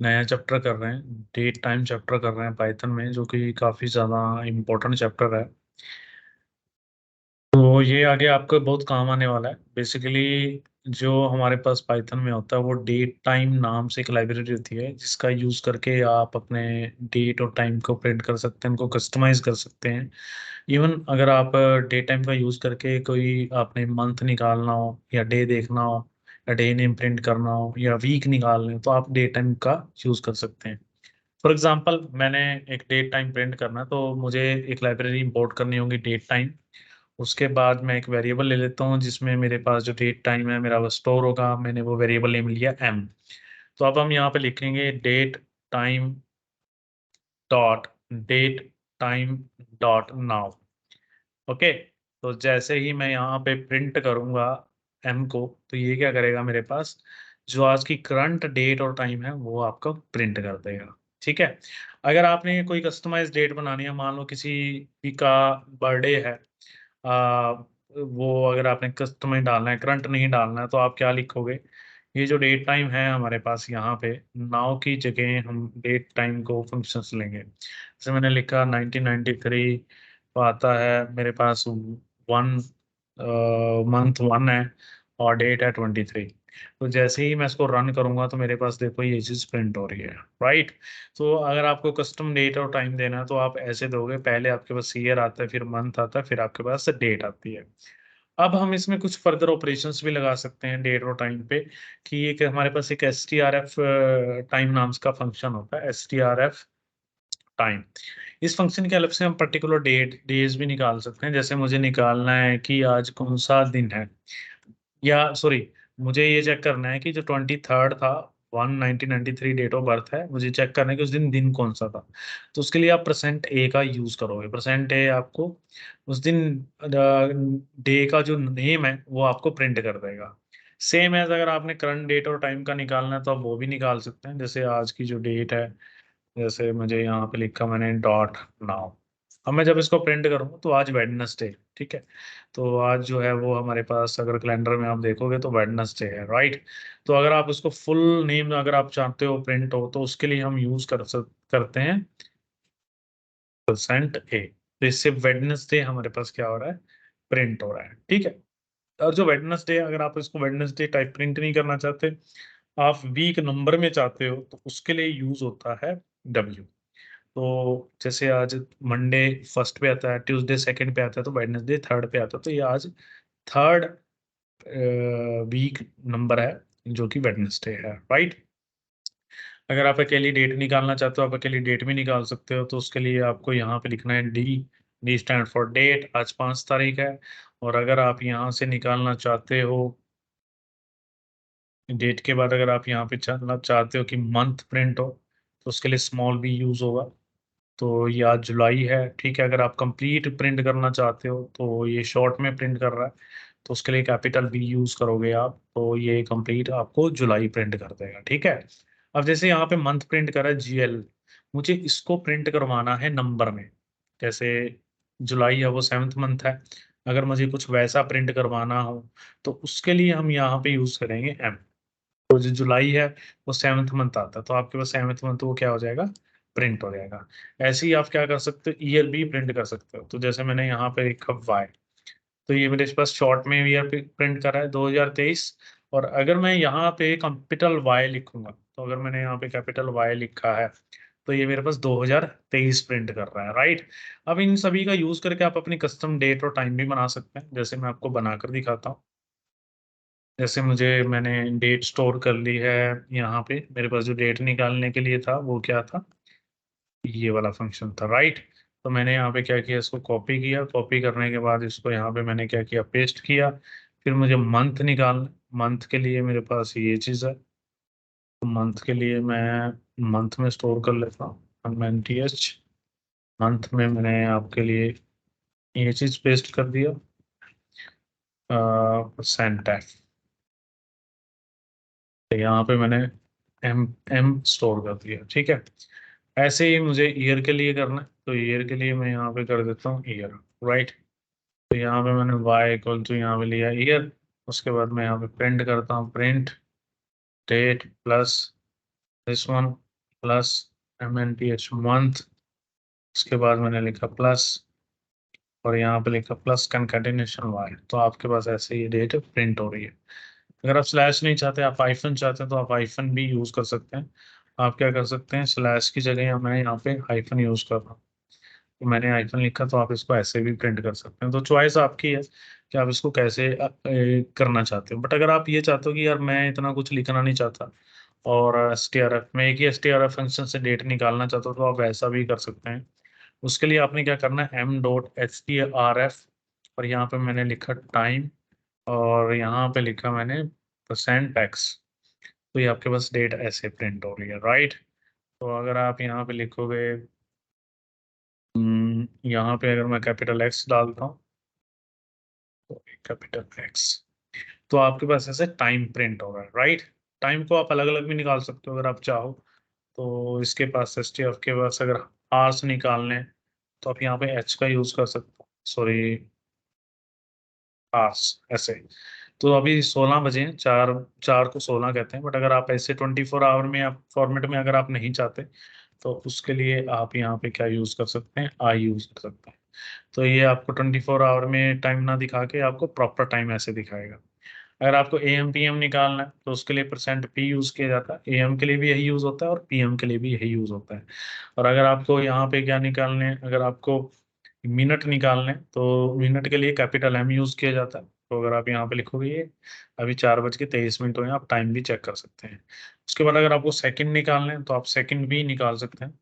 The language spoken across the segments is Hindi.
नया चैप्टर कर रहे हैं, डेट टाइम चैप्टर कर रहे हैं पाइथन में, जो कि काफ़ी ज़्यादा इम्पोर्टेंट चैप्टर है। तो ये आगे आपको बहुत काम आने वाला है। बेसिकली जो हमारे पास पाइथन में होता है वो डेट टाइम नाम से एक लाइब्रेरी होती है, जिसका यूज करके आप अपने डेट और टाइम को प्रिंट कर सकते हैं, उनको कस्टमाइज कर सकते हैं। इवन अगर आप डेट टाइम का यूज करके कोई आपने मंथ निकालना हो या डे देखना हो या डे नेम प्रिंट करना हो या वीक निकालना हो, तो आप डेट टाइम का यूज कर सकते हैं। फॉर एग्जाम्पल मैंने एक डेट टाइम प्रिंट करना है, तो मुझे एक लाइब्रेरी इंपोर्ट करनी होगी डेट टाइम। उसके बाद मैं एक वेरिएबल ले लेता हूँ जिसमें मेरे पास जो डेट टाइम है मेरा वो स्टोर होगा। मैंने वो वेरिएबल नेम लिया एम। तो अब हम यहाँ पे लिखेंगे date time dot date time dot now. Okay. तो जैसे ही मैं यहाँ पे प्रिंट करूंगा एम को, तो ये क्या करेगा, मेरे पास जो आज की करंट डेट और टाइम है वो आपको प्रिंट कर देगा। ठीक है। अगर आपने कोई कस्टमाइज डेट बनानी है, मान लो किसी भी का बर्थडे है, आ, वो अगर आपने कस्टमाइज डालना है, करंट नहीं डालना है, तो आप क्या लिखोगे, ये जो डेट टाइम है हमारे पास यहाँ पे नाउ की जगह हम डेट टाइम को फंक्शंस लेंगे। जैसे मैंने लिखा 1993, तो आता है मेरे पास वन, मंथ वन है और डेट है 23। तो जैसे ही मैं इसको रन करूंगा तो मेरे पास देखो ये चीज प्रिंट हो रही है। राइट। तो अगर आपको कस्टम डेट और टाइम देना है तो आप ऐसे दोगे, पहले आपके पास ईयर आता है, फिर मंथ आता है, फिर आपके पास डेट आती है। अब हम इसमें कुछ फर्दर ऑपरेशंस भी लगा सकते हैं डेट और टाइम पे, कि एक हमारे पास एक S T R F time नाम का फंक्शन होता है, S T R F time. इस फंक्शन की हेल्प से हम पर्टिकुलर डेज भी निकाल सकते हैं। जैसे मुझे निकालना है कि आज कौन सा दिन है, या सॉरी, मुझे ये चेक करना है कि जो 23 था, 1993 डेट ऑफ बर्थ है, मुझे चेक करना है कि उस दिन दिन कौन सा था। तो उसके लिए आप परसेंट ए का यूज करोगे। परसेंट ए आपको उस दिन डे का जो नेम है वो आपको प्रिंट कर देगा। सेम एज अगर आपने करंट डेट और टाइम का निकालना है तो आप वो भी निकाल सकते हैं। जैसे आज की जो डेट है, जैसे मुझे यहाँ पे लिखा मैंने डॉट नाउ। अब मैं जब इसको प्रिंट करूंगा तो आज वेडनेसडे, ठीक है। तो आज जो है वो हमारे पास अगर कैलेंडर में आप देखोगे तो वेडनेसडे है। राइट। तो अगर आप इसको फुल नेम अगर आप चाहते हो प्रिंट हो, तो उसके लिए हम यूज करते हैं परसेंट ए। तो इससे वेडनेसडे हमारे पास क्या हो रहा है, प्रिंट हो रहा है। ठीक है। और जो वेडनेसडे, अगर आप इसको वेडनेसडे टाइप प्रिंट नहीं करना चाहते, आप वीक नंबर में चाहते हो, तो उसके लिए यूज होता है डब्ल्यू। तो जैसे आज मंडे फर्स्ट पे आता है, ट्यूसडे सेकंड पे आता है, तो वेडनेसडे थर्ड पे आता है। तो ये आज थर्ड वीक नंबर है जो कि वेडनेसडे है। राइट। अगर आप अकेली डेट निकालना चाहते हो, आप अकेली डेट भी निकाल सकते हो। तो उसके लिए आपको यहाँ पे लिखना है D. D stand for date, आज 5 तारीख है। और अगर आप यहाँ से निकालना चाहते हो डेट के बाद, अगर आप यहाँ पे चलना चाहते हो कि मंथ प्रिंट हो, तो उसके लिए स्मॉल बी यूज होगा। तो ये आज जुलाई है, ठीक है। अगर आप कंप्लीट प्रिंट करना चाहते हो, तो ये शॉर्ट में प्रिंट कर रहा है, तो उसके लिए कैपिटल बी यूज करोगे आप, तो ये कंप्लीट आपको जुलाई प्रिंट कर देगा। ठीक है। अब जैसे यहाँ पे मंथ प्रिंट कर रहा है जीएल, मुझे इसको प्रिंट करवाना है नंबर में। जैसे जुलाई है वो 7th मंथ है, अगर मुझे कुछ वैसा प्रिंट करवाना हो तो उसके लिए हम यहाँ पे यूज करेंगे एम। तो जो जुलाई है वो 7th मंथ आता है, तो आपके पास 7th मंथ वो क्या हो जाएगा, प्रिंट हो जाएगा। ऐसे ही आप क्या कर सकते हो, ईयर भी प्रिंट कर सकते हो। तो जैसे मैंने यहाँ पे लिखा वाई, तो ये मेरे पास शॉर्ट में ईयर प्रिंट कर रहा है 2023। और अगर मैं यहाँ पे कैपिटल वाई लिखूंगा, तो अगर मैंने यहाँ पे कैपिटल वाई लिखा है, तो ये मेरे पास 2023 प्रिंट कर रहा है। राइट। अब इन सभी का यूज करके आप अपनी कस्टम डेट और टाइम भी बना सकते हैं। जैसे मैं आपको बनाकर दिखाता हूँ। जैसे मैंने डेट स्टोर कर ली है यहाँ पे, मेरे पास जो डेट निकालने के लिए था वो क्या था, ये वाला फंक्शन था। राइट। तो मैंने यहाँ पे क्या किया, इसको कॉपी किया, कॉपी करने के बाद इसको यहाँ पे मैंने क्या किया, पेस्ट किया। फिर मुझे मंथ निकालना, मंथ के लिए मेरे पास ये चीज़ है। तो मंथ के लिए मैं मंथ में स्टोर कर लेता हूँ MNTH। मंथ में मैंने आपके लिए ये चीज़ पेस्ट कर दिया, परसेंट है। तो यहाँ पे मैंने एम एम स्टोर कर दिया। ठीक है। ऐसे ही मुझे ईयर के लिए करना है, तो ईयर के लिए मैं यहाँ पे कर देता हूँ ईयर। राइट। तो यहाँ पे मैंने y इक्वल टू यहाँ पे लिया ईयर। उसके बाद मैं यहाँ पे प्रिंट करता हूँ, print date plus this one, plus MNTH month, उसके बाद मैंने लिखा प्लस, और यहाँ पे लिखा प्लस कंकेटिनेशन वाई, तो आपके पास ऐसे ये डेट प्रिंट हो रही है। अगर आप स्लैश नहीं चाहते, आप आइफन चाहते हैं, तो आप आइफन भी यूज कर सकते हैं। आप क्या कर सकते हैं, स्लैश की जगह मैं यहाँ पे आइफन यूज कर रहा हूँ, तो मैंने आइफन लिखा, तो आप इसको ऐसे भी प्रिंट कर सकते हैं। तो चॉइस आपकी है कि आप इसको कैसे करना चाहते हो। बट अगर आप ये चाहते हो कि यार मैं इतना कुछ लिखना नहीं चाहता, और STRF में एक ही STRF फंक्शन से डेट निकालना चाहता हूँ, तो आप वैसा भी कर सकते हैं। उसके लिए आपने क्या करना है, M.HTRF, और यहाँ पे मैंने लिखा टाइम, और यहाँ पे लिखा मैंने %x, तो ये आपके पास डेट ऐसे प्रिंट हो रही है, राइट। तो अगर आप यहाँ पे लिखोगे, यहाँ पे अगर मैं कैपिटल X डालता हूँ, तो कैपिटल X, तो आपके पास ऐसे टाइम प्रिंट हो रहा है, राइट। टाइम को आप अलग अलग भी निकाल सकते हो अगर आप चाहो। तो इसके पास STF के पास अगर आवर्स निकालने हैं, तो आप यहाँ पे H का यूज कर सकते हो, सॉरी, आवर्स ऐसे। तो अभी 16 बजे हैं, 4 को 16 कहते हैं, बट अगर आप ऐसे 24 आवर में आप फॉर्मेट में अगर आप नहीं चाहते, तो उसके लिए आप यहाँ पे क्या यूज कर सकते हैं, आई यूज कर सकते हैं। तो ये आपको 24 आवर में टाइम ना दिखा के आपको प्रॉपर टाइम ऐसे दिखाएगा। अगर आपको AM PM निकालना है, तो उसके लिए %P यूज किया जाता है। AM के लिए भी यही यूज होता है, और PM के लिए भी यही यूज होता है। और अगर आपको यहाँ पे क्या निकालने हैं, अगर आपको मिनट निकालने हैं, तो मिनट के लिए कैपिटल M यूज किया जाता है। तो अगर आप यहाँ पे लिखोगे, ये अभी 4:23 हुए हैं, आप टाइम भी चेक कर सकते हैं। उसके बाद अगर आपको सेकंड निकालने हैं, तो आप सेकंड भी निकाल सकते हैं।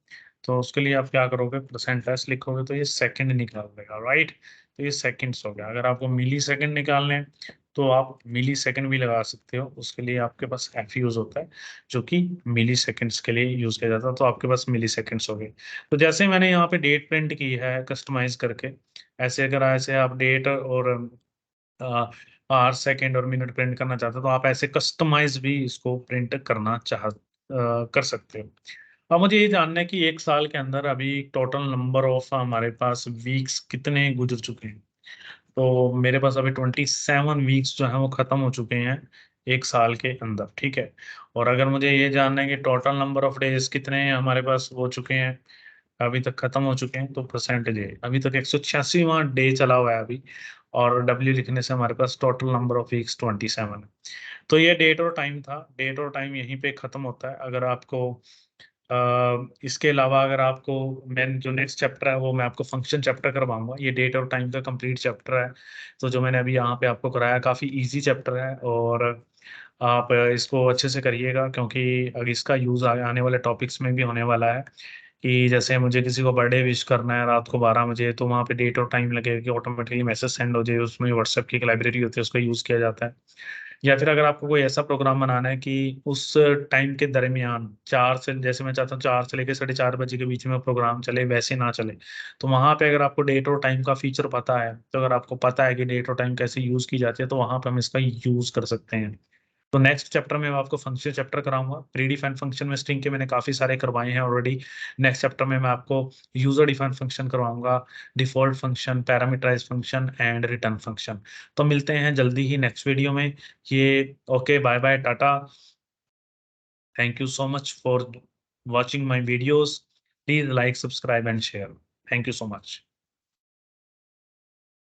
तो उसके लिए आप क्या करोगे, %S लिखोगे, तो ये सेकंड निकाल देगा, राइट। तो ये सेकंड्स हो गया। अगर आपको मिली सेकंड निकालने हैं, तो आप मिली सेकंड भी लगा सकते हो। उसके लिए आपके पास F यूज होता है, जो कि मिली सेकंड्स के लिए यूज किया जाता है। तो आपके पास मिली सेकंड्स हो गए। तो जैसे मैंने यहाँ पे डेट प्रिंट की है कस्टमाइज करके, ऐसे अगर ऐसे आप डेट और आवर, सेकंड और मिनट प्रिंट करना चाहते हो, तो आप ऐसे कस्टमाइज भी इसको प्रिंट करना कर सकते हो। अब मुझे ये जानना है कि एक साल के अंदर अभी टोटल नंबर ऑफ हमारे पास वीक्स कितने गुजर चुके हैं। तो मेरे पास अभी 27 वीक्स जो है वो खत्म हो चुके हैं एक साल के अंदर, ठीक है। और अगर मुझे ये जानना है कि टोटल नंबर ऑफ डेज कितने हमारे पास हो चुके हैं, अभी तक खत्म हो चुके हैं, तो परसेंटेज है, अभी तक 186वां डे चला हुआ है अभी। और W लिखने से हमारे पास टोटल नंबर ऑफ वीक्स 27 है। तो ये डेट और टाइम था। डेट और टाइम यहीं पे खत्म होता है। अगर आपको इसके अलावा अगर आपको, मैं जो नेक्स्ट चैप्टर है वो मैं आपको फंक्शन चैप्टर करवाऊंगा। ये डेट और टाइम का कंप्लीट चैप्टर है। तो जो मैंने अभी यहाँ पे आपको कराया, काफ़ी इजी चैप्टर है, और आप इसको अच्छे से करिएगा, क्योंकि अगर इसका यूज़ आने वाले टॉपिक्स में भी होने वाला है। कि जैसे मुझे किसी को बर्थडे विश करना है रात को 12 बजे, तो वहाँ पे डेट और टाइम लगेगा कि ऑटोमेटिकली मैसेज सेंड हो जाए। उसमें व्हाट्सएप की एक लाइब्रेरी होती है, उसका यूज़ किया जाता है। या फिर अगर आपको कोई ऐसा प्रोग्राम बनाना है कि उस टाइम के दरमियान 4 से, जैसे मैं चाहता हूँ 4 से लेकर 4:30 बजे के बीच में प्रोग्राम चले, वैसे ना चले, तो वहां पे अगर आपको डेट और टाइम का फीचर पता है, तो अगर आपको पता है कि डेट और टाइम कैसे यूज की जाती है, तो वहां पे हम इसका यूज कर सकते हैं। तो नेक्स्ट चैप्टर में मैं आपको फंक्शन चैप्टर कराऊंगा। प्री डिफाइंड फंक्शन में स्ट्रिंग के मैंने काफी सारे करवाए हैं ऑलरेडी। नेक्स्ट चैप्टर में मैं आपको यूजर डिफाइंड फंक्शन करवाऊंगा, default function, parameterize function and return function. तो मिलते हैं जल्दी ही नेक्स्ट वीडियो में। ये okay, bye bye, tata. Thank you so much for watching my videos. Please like, subscribe and share. Thank you so much.